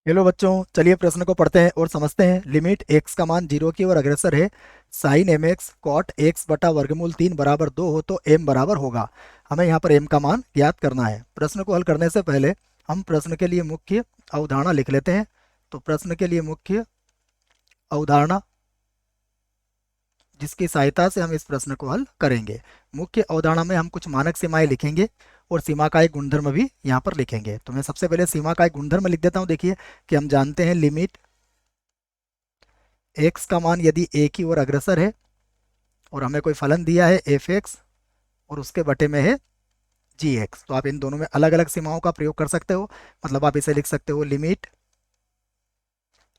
Hello बच्चों, चलिए प्रश्न को पढ़ते हैं और समझते हैं। लिमिट एक्स का मान जीरो की ओर अग्रसर है। Sine M x cot x बटा वर्गमूल 3 बराबर 2 हो तो एम बराबर होगा। हमें यहाँ पर एम का मान ज्ञात करना है। प्रश्न को हल करने से पहले हम प्रश्न के लिए मुख्य अवधारणा लिख लेते हैं। तो प्रश्न के लिए मुख्य अवधारणा जिसकी सहायता से हम इस प्रश्न को हल करेंगे। मुख्य अवधारणा में हम कुछ मानक सीमाएं लिखेंगे और सीमा का एक गुणधर्म भी यहाँ पर लिखेंगे। तो मैं सबसे पहले सीमा का एक गुणधर्म लिख देता हूँ। देखिए कि हम जानते हैं लिमिट एक्स का मान यदि ए की ओर अग्रसर है और हमें कोई फलन दिया है एफ एक्स और उसके बटे में है जी एक्स, तो आप इन दोनों में अलग अलग सीमाओं का प्रयोग कर सकते हो। मतलब आप इसे लिख सकते हो लिमिट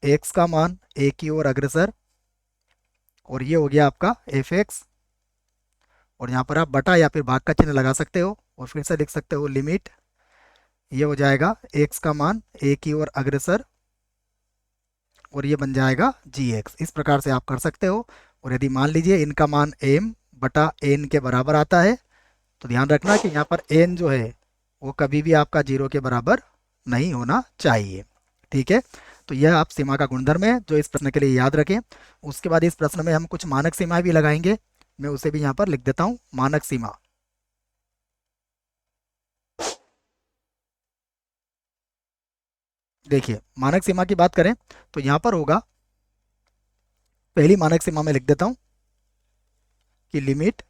एक्स का मान ए की ओर अग्रसर और ये हो गया आपका एफ एक्स, और यहाँ पर आप बटा या फिर भाग का चिन्ह लगा सकते हो और फिर से लिख सकते हो लिमिट, ये हो जाएगा एक्स का मान ए की ओर अग्रसर और ये बन जाएगा जी एक्स। इस प्रकार से आप कर सकते हो। और यदि मान लीजिए इनका मान एम बटा एन के बराबर आता है तो ध्यान रखना कि यहाँ पर एन जो है वो कभी भी आपका जीरो के बराबर नहीं होना चाहिए। ठीक है, तो यह आप सीमा का गुणधर्म है जो इस प्रश्न के लिए याद रखें। उसके बाद इस प्रश्न में हम कुछ मानक सीमाएं भी लगाएंगे। मैं उसे भी यहाँ पर लिख देता हूँ, मानक सीमा। देखिए मानक सीमा की बात करें तो यहाँ पर होगा, पहली मानक सीमा में लिख देता हूँ कि लिमिट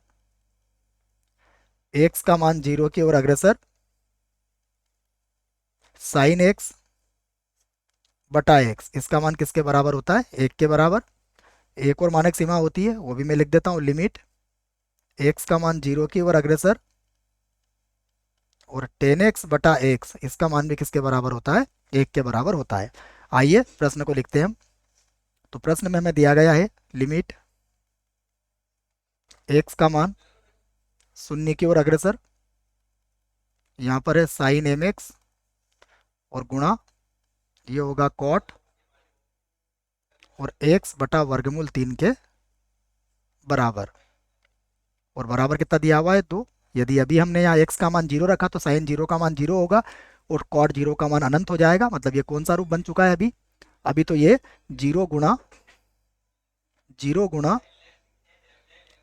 एक्स का मान जीरो की ओर अग्रसर साइन एक्स बटा एक्स, इसका मान किसके बराबर होता है, एक के बराबर। एक और मानक सीमा होती है वो भी मैं लिख देता हूँ, लिमिट एक्स का मान जीरो की ओर अग्रसर और टेन एक्स बटा एक्स, इसका मान भी किसके बराबर होता है, एक के बराबर होता है। आइए प्रश्न को लिखते हैं हम। तो प्रश्न में हमें दिया गया है लिमिट एक्स का मान शून्य की ओर अग्रसर, यहाँ पर है साइन एम एक्स और गुणा ये होगा कॉट और एक्स बटा वर्गमूल 3 के बराबर। और बराबर कितना दिया हुआ है, दो। यदि अभी हमने यहाँ एक्स का मान जीरो रखा तो साइन जीरो का मान जीरो होगा और कॉट जीरो का मान अनंत हो जाएगा। मतलब ये कौन सा रूप बन चुका है अभी, अभी तो ये जीरो गुणा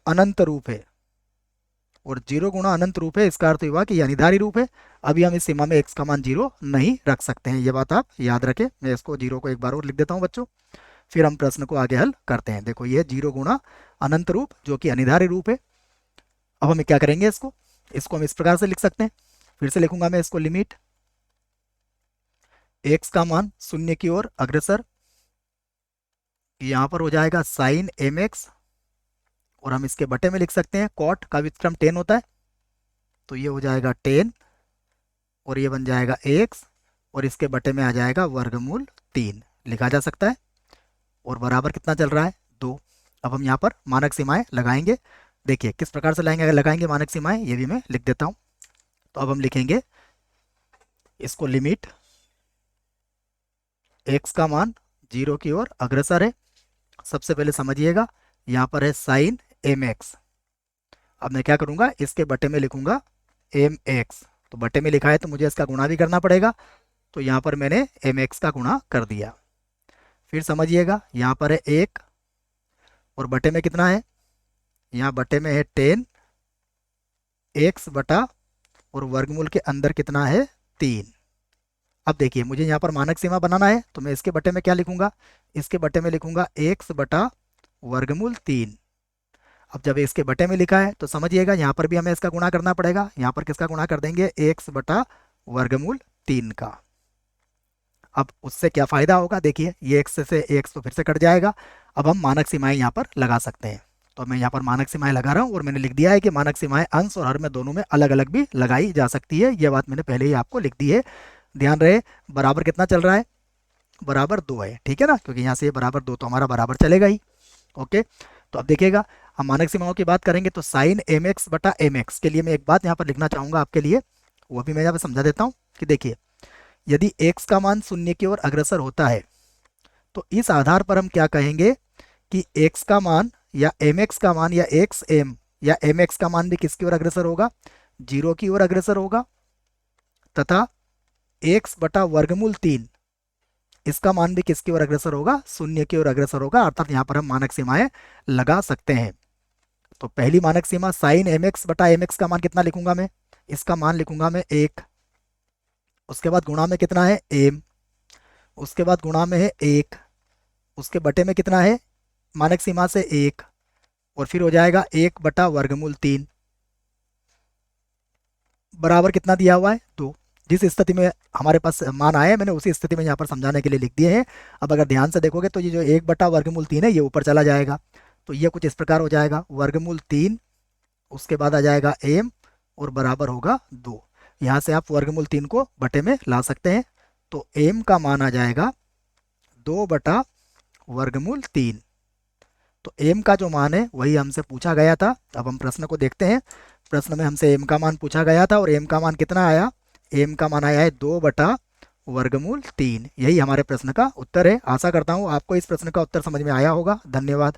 अनंत रूप है। और जीरो गुणा अनंत रूप है इसका अर्थ हुआ कि यह अनिधारी रूप है। अभी हम इस सीमा में एक्स का मान जीरो नहीं रख सकते हैं, ये बात आप याद रखें। मैं इसको जीरो को एक बार और लिख देता हूँ बच्चों, फिर हम प्रश्न को आगे हल करते हैं। देखो ये जीरो गुणा अनंत रूप जो कि अनिधारी रूप है। अब हम क्या करेंगे, इसको इसको हम इस प्रकार से लिख सकते हैं। फिर से लिखूंगा मैं इसको, लिमिट एक्स का मान शून्य की ओर अग्रसर, यहाँ पर हो जाएगा साइन एम एक्स और हम इसके बटे में लिख सकते हैं, कॉट का व्युत्क्रम टेन होता है तो ये हो जाएगा टेन और ये बन जाएगा एक्स और इसके बटे में आ जाएगा वर्गमूल 3, लिखा जा सकता है। और बराबर कितना चल रहा है, दो। अब हम यहाँ पर मानक सीमाएं लगाएंगे। देखिए किस प्रकार से लगाएंगे, अगर लगाएंगे मानक सीमाएं ये भी मैं लिख देता हूँ। तो अब हम लिखेंगे इसको, लिमिट एक्स का मान जीरो की ओर अग्रसर है। सबसे पहले समझिएगा यहाँ पर है साइन एम एक्स। अब मैं क्या करूँगा, इसके बटे में लिखूंगा एम एक्स। तो बटे में लिखा है तो मुझे इसका गुणा भी करना पड़ेगा, तो यहाँ पर मैंने एम एक्स का गुणा कर दिया। फिर समझिएगा यहाँ पर है एक और बटे में कितना है, यहाँ बटे में है टेन एक्स बटा और वर्गमूल के अंदर कितना है, 3। अब देखिए मुझे यहाँ पर मानक सीमा बनाना है तो मैं इसके बटे में क्या लिखूंगा, इसके बटे में लिखूंगा एक्स बटा वर्गमूल 3। अब जब इसके बटे में लिखा है तो समझिएगा यहाँ पर भी हमें इसका गुणा करना पड़ेगा। यहाँ पर किसका गुणा कर देंगे, एक्स बटा वर्गमूल 3 का। अब उससे क्या फायदा होगा, देखिए ये एक्स से एक्स तो फिर से कट जाएगा। अब हम मानक सीमाएं यहाँ पर लगा सकते हैं। तो मैं यहाँ पर मानक सीमाएं लगा रहा हूँ और मैंने लिख दिया है कि मानक सीमाएं अंश और हर में दोनों में अलग अलग भी लगाई जा सकती है। यह बात मैंने पहले ही आपको लिख दी है, ध्यान रहे। बराबर कितना चल रहा है, बराबर दो है, ठीक है ना, क्योंकि यहाँ से ये बराबर दो तो हमारा बराबर चलेगा ही। ओके, तो अब देखिएगा हम मानक सीमाओं की बात करेंगे तो साइन एम एक्स बटा एम एक्स के लिए मैं एक बात यहाँ पर लिखना चाहूँगा आपके लिए, वो भी मैं यहाँ पर समझा देता हूँ कि देखिए यदि एक्स का मान शून्य की ओर अग्रसर होता है तो इस आधार पर हम क्या कहेंगे कि एक्स का मान या एम एक्स का मान या एक्स एम या एम एक्स का मान भी किसकी ओर अग्रसर होगा, जीरो की ओर अग्रसर होगा। तथा एक्स बटा वर्गमूल 3 इसका मान भी किसकी ओर अग्रसर होगा, शून्य की ओर अग्रसर होगा, अर्थात यहाँ पर हम मानक सीमाएं लगा सकते हैं। तो पहली मानक सीमा साइन एम एक्स बटा एम एक्स का मान कितना लिखूंगा मैं, इसका मान लिखूंगा मैं 1, उसके बाद गुणा में कितना है एम, उसके बाद गुणा में है 1, उसके बटे में कितना है मानक सीमा से 1, और फिर हो जाएगा 1 बटा वर्गमूल 3 बराबर कितना दिया हुआ है 2। जिस स्थिति में हमारे पास मान आए मैंने उसी स्थिति में यहाँ पर समझाने के लिए लिख दिए हैं। अब अगर ध्यान से देखोगे तो ये जो 1 बटा वर्गमूल 3 है ये ऊपर चला जाएगा, तो ये कुछ इस प्रकार हो जाएगा वर्गमूल 3, उसके बाद आ जाएगा एम और बराबर होगा 2। यहाँ से आप वर्गमूल 3 को बटे में ला सकते हैं, तो एम का मान आ जाएगा 2 बटा वर्गमूल 3। तो एम का जो मान है वही हमसे पूछा गया था। अब हम प्रश्न को देखते हैं। प्रश्न में हमसे एम का मान पूछा गया था और एम का मान कितना आया, एम का मान आया है 2 बटा वर्गमूल 3। यही हमारे प्रश्न का उत्तर है। आशा करता हूँ आपको इस प्रश्न का उत्तर समझ में आया होगा। धन्यवाद।